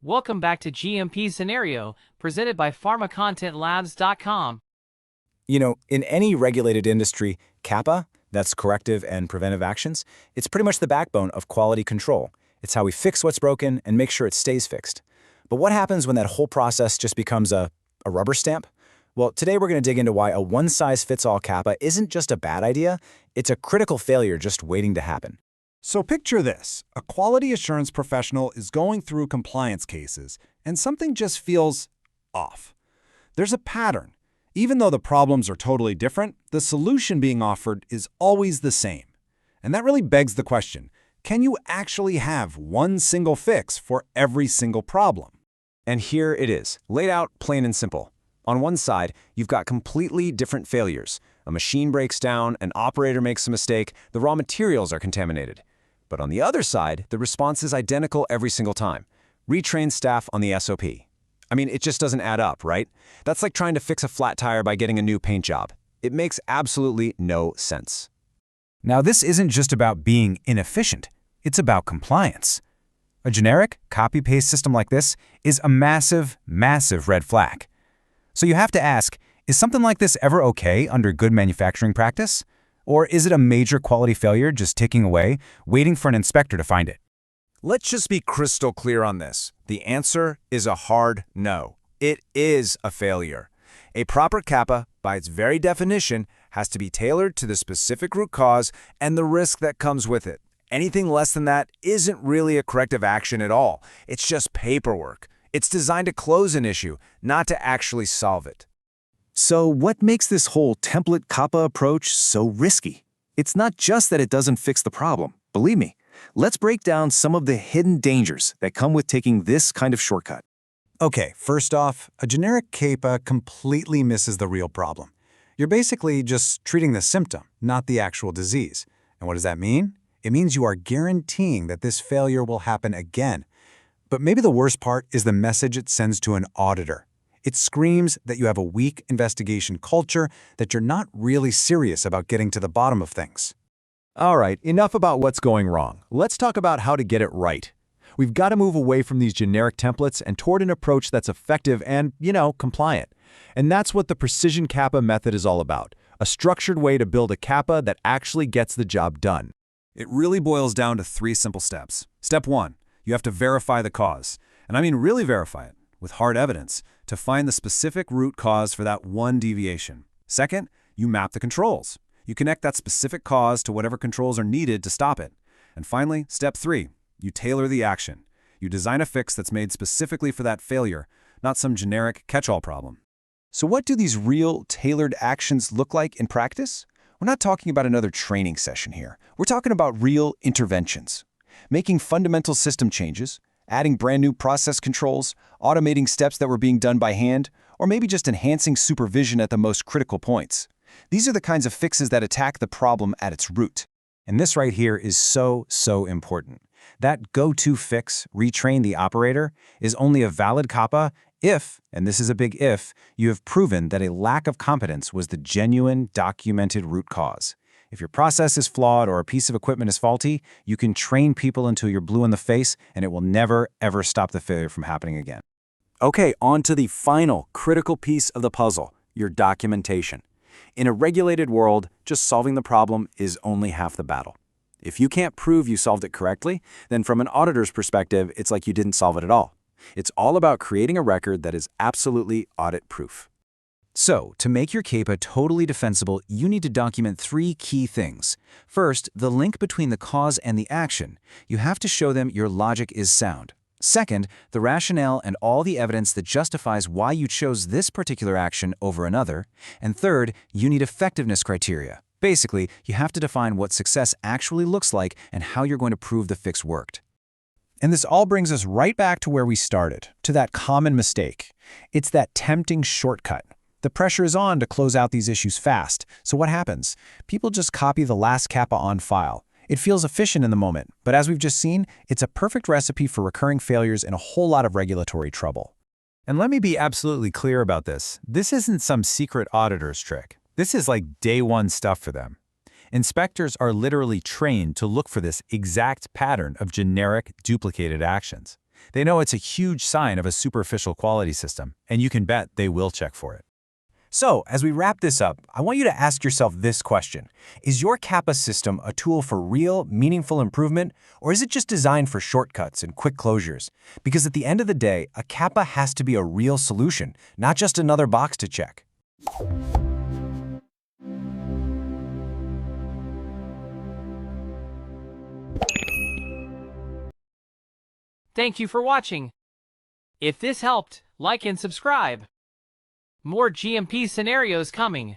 Welcome back to GMP Scenario, presented by PharmaContentLabs.com. In any regulated industry, CAPA, that's corrective and preventive actions, it's pretty much the backbone of quality control. It's how we fix what's broken and make sure it stays fixed. But what happens when that whole process just becomes a rubber stamp? Well, today we're going to dig into why a one-size-fits-all CAPA isn't just a bad idea, it's a critical failure just waiting to happen. So picture this. A quality assurance professional is going through compliance cases, and something just feels off. There's a pattern. Even though the problems are totally different, the solution being offered is always the same. And that really begs the question, can you actually have one single fix for every single problem? And here it is, laid out plain and simple. On one side, you've got completely different failures. A machine breaks down, an operator makes a mistake, the raw materials are contaminated. But on the other side, the response is identical every single time. Retrain staff on the SOP. I mean, it just doesn't add up, right? That's like trying to fix a flat tire by getting a new paint job. It makes absolutely no sense. Now, this isn't just about being inefficient. It's about compliance. A generic, copy-paste system like this is a massive, massive red flag. So you have to ask, is something like this ever okay under good manufacturing practice? Or is it a major quality failure just ticking away, waiting for an inspector to find it? Let's just be crystal clear on this. The answer is a hard no. It is a failure. A proper CAPA, by its very definition, has to be tailored to the specific root cause and the risk that comes with it. Anything less than that isn't really a corrective action at all. It's just paperwork. It's designed to close an issue, not to actually solve it. So what makes this whole template CAPA approach so risky? It's not just that it doesn't fix the problem. Believe me. Let's break down some of the hidden dangers that come with taking this kind of shortcut. Okay, first off, a generic CAPA completely misses the real problem. You're basically just treating the symptom, not the actual disease. And what does that mean? It means you are guaranteeing that this failure will happen again. But maybe the worst part is the message it sends to an auditor. It screams that you have a weak investigation culture, that you're not really serious about getting to the bottom of things. All right, enough about what's going wrong. Let's talk about how to get it right. We've got to move away from these generic templates and toward an approach that's effective and, compliant. And that's what the Precision CAPA method is all about, a structured way to build a CAPA that actually gets the job done. It really boils down to 3 simple steps. Step 1, you have to verify the cause. And I mean really verify it, with hard evidence, to find the specific root cause for that one deviation. Second, you map the controls. You connect that specific cause to whatever controls are needed to stop it. And finally, step 3, you tailor the action. You design a fix that's made specifically for that failure, not some generic catch-all problem. So what do these real tailored actions look like in practice? We're not talking about another training session here. We're talking about real interventions. Making fundamental system changes, adding brand new process controls, automating steps that were being done by hand, or maybe just enhancing supervision at the most critical points. These are the kinds of fixes that attack the problem at its root. And this right here is so important. That go-to fix, retrain the operator, is only a valid CAPA if, and this is a big if, you have proven that a lack of competence was the genuine, documented root cause. If your process is flawed or a piece of equipment is faulty, you can train people until you're blue in the face, and it will never, ever stop the failure from happening again. Okay, on to the final critical piece of the puzzle, your documentation. In a regulated world, just solving the problem is only half the battle. If you can't prove you solved it correctly, then from an auditor's perspective, it's like you didn't solve it at all. It's all about creating a record that is absolutely audit-proof. So, to make your CAPA totally defensible, you need to document 3 key things. First, the link between the cause and the action. You have to show them your logic is sound. Second, the rationale and all the evidence that justifies why you chose this particular action over another. And third, you need effectiveness criteria. Basically, you have to define what success actually looks like and how you're going to prove the fix worked. And this all brings us right back to where we started, to that common mistake. It's that tempting shortcut. The pressure is on to close out these issues fast. So what happens? People just copy the last CAPA on file. It feels efficient in the moment, but as we've just seen, it's a perfect recipe for recurring failures and a whole lot of regulatory trouble. And let me be absolutely clear about this. This isn't some secret auditor's trick. This is like day one stuff for them. Inspectors are literally trained to look for this exact pattern of generic, duplicated actions. They know it's a huge sign of a superficial quality system, and you can bet they will check for it. So, as we wrap this up, I want you to ask yourself this question. Is your CAPA system a tool for real, meaningful improvement, or is it just designed for shortcuts and quick closures? Because at the end of the day, a CAPA has to be a real solution, not just another box to check. Thank you for watching. If this helped, like and subscribe. More GMP scenarios coming.